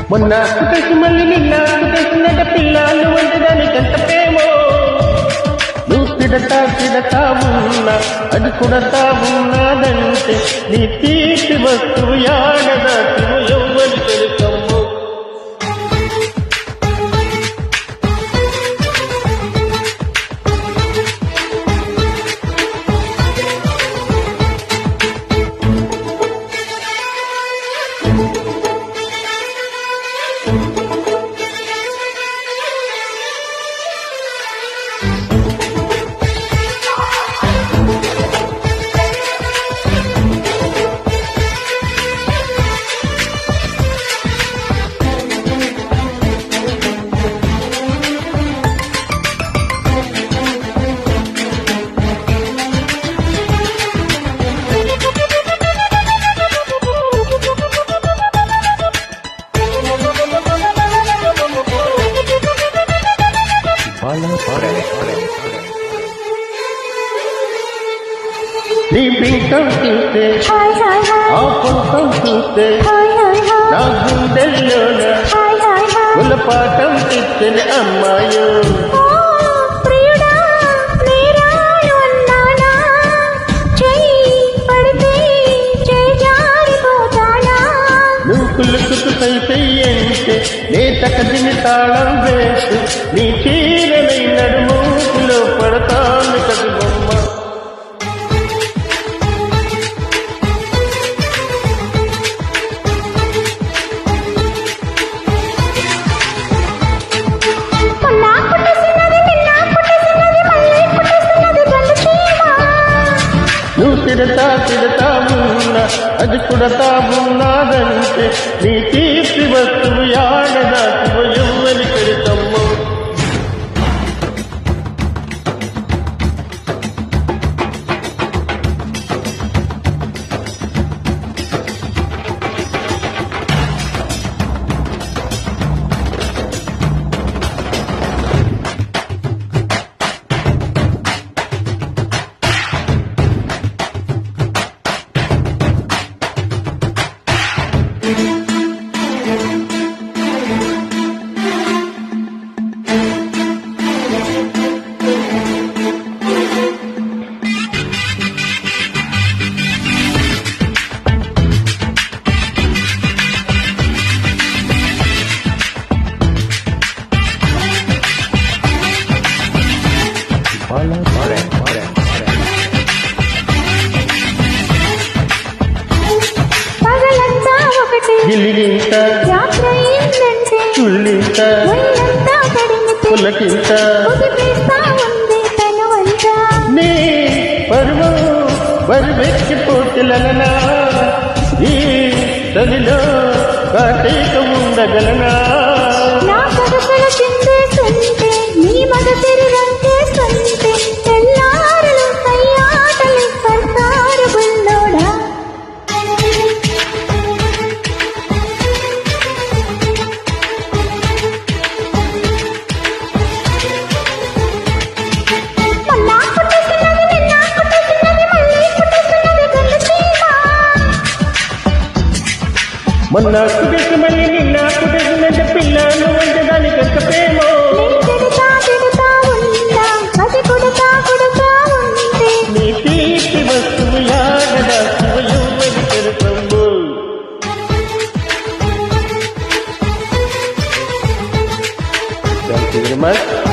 మొన్న కుటేసి మళ్ళీ నిన్న కుటేసినట పిల్లలు వంటి దానికెంత ప్రేమో నువ్వు తిడతా ఉన్నా అది కుడతా ఉన్నదంటే నీ తీపి వస్తువు యాడదాటివు ఎవ్వరి తెలుసమ్ము. నీ పింకం చూస్తే ఆ పుంకం చూస్తే నా గుండెల్లోన గులపాఠం తెచ్చని అమ్మాయో నువ్వు కులుకుతు సైతే నే తకదిని తాళం వేసి నీ చీరనై నడుములో పడతాను కదు బొమ్మ. నువ్వు తిడతా ఉన్నా అది కుడతా ఉన్నదంటే నీ తీపి వస్తువు యాడదాటివు ఎవ్వరి పెడతమ్ము. గిలిగింత చుల్లింత పులకింత నీ పర్వం బరువెక్కిపోతులనా ఈ తల్లిలో కాటేక ఉండగలనా మొన్న కుటేసి మళ్ళీ నిన్న కుటేసినట్టు పిల్లలు వంటి దానికెంత ప్రేమో నీ తీపి వస్తువు యాడదాటివు ఎవ్వరి తెలుసమ్ము. Thank you very much.